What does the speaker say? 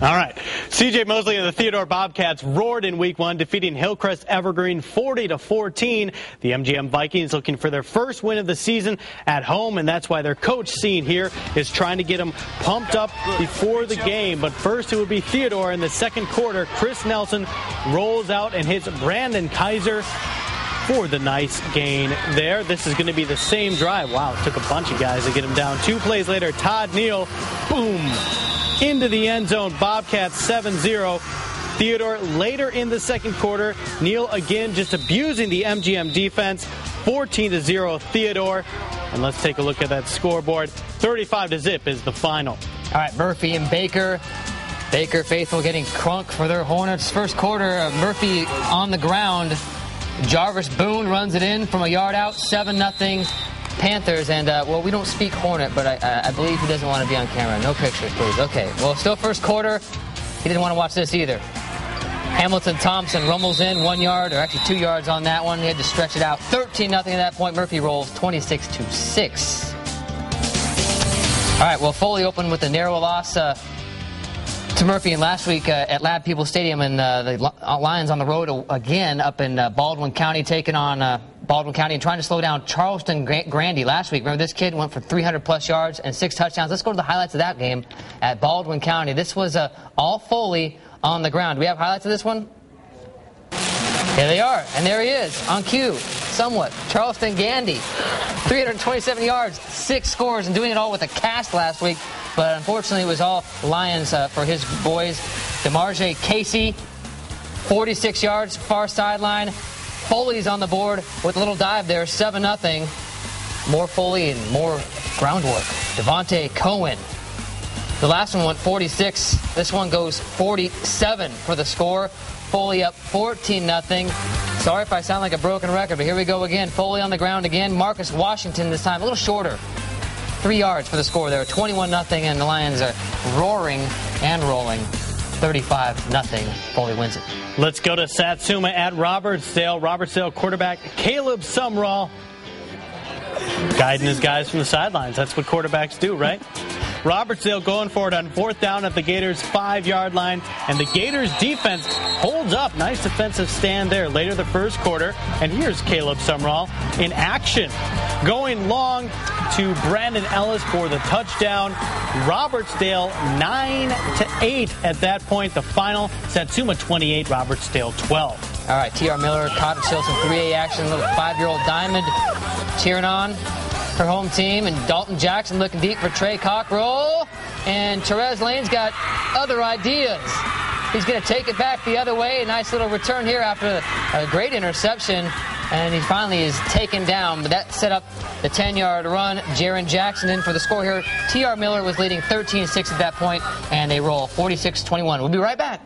All right. C.J. Mosley and the Theodore Bobcats roared in Week 1, defeating Hillcrest Evergreen 40-14. The MGM Vikings looking for their first win of the season at home, and that's why their coach, seen here, is trying to get them pumped up before the game. But first, it would be Theodore in the second quarter. Chris Nelson rolls out and hits Brandon Kaiser for the nice gain there. This is going to be the same drive. Wow, it took a bunch of guys to get him down. 2 plays later, Todd Neal, boom, into the end zone. Bobcats 7-0. Theodore later in the second quarter. Neal again just abusing the MGM defense. 14-0 Theodore. And let's take a look at that scoreboard. 35-0 is the final. All right, Murphy and Baker. Baker faithful getting crunk for their Hornets. First quarter, Murphy on the ground. Jarvis Boone runs it in from a yard out. 7-0 Panthers. And, well, we don't speak Hornet, but I believe he doesn't want to be on camera. No pictures, please. Okay, well, still first quarter. He didn't want to watch this either. Hamilton Thompson rumbles in 1 yard, or actually 2 yards on that one. He had to stretch it out. 13-0 at that point. Murphy rolls 26-6. All right, well, Foley opened with a narrow loss to Murphy and last week at Lab People Stadium, and the Lions on the road again up in Baldwin County, taking on Baldwin County and trying to slow down Charleston Grandy last week. Remember, this kid went for 300-plus yards and 6 touchdowns. Let's go to the highlights of that game at Baldwin County. This was all Foley on the ground. Do we have highlights of this one? Here they are, and there he is on cue, somewhat. Charleston Gandy, 327 yards, 6 scores, and doing it all with a cast last week. But unfortunately, it was all Lions for his boys. DeMarge Casey, 46 yards, far sideline. Foley's on the board with a little dive there, 7-0. More Foley and more groundwork. Devontae Cohen. The last one went 46. This one goes 47 for the score. Foley up 14-0. Sorry if I sound like a broken record, but here we go again. Foley on the ground again. Marcus Washington this time, a little shorter. 3 yards for the score there. 21-0, and the Lions are roaring and rolling. 35-0. Foley wins it. Let's go to Satsuma at Robertsdale. Robertsdale quarterback Caleb Sumrall guiding his guys from the sidelines. That's what quarterbacks do, right? Robertsdale going for it on 4th down at the Gators' 5-yard line. And the Gators defense holds up. Nice defensive stand there later the first quarter. And here's Caleb Sumrall in action. Going long to Brandon Ellis for the touchdown. Robertsdale 9-8 at that point. The final, Satsuma 28, Robertsdale 12. All right, T.R. Miller, Cottage Hill, some 3A action. Little 5-year-old Diamond cheering on her home team, and Dalton Jackson looking deep for Trey Cockrell, and Therese Lane's got other ideas. He's going to take it back the other way. A nice little return here after a great interception, and he finally is taken down. But that set up the 10-yard run. Jaron Jackson in for the score here. T.R. Miller was leading 13-6 at that point, and they roll 46-21. We'll be right back.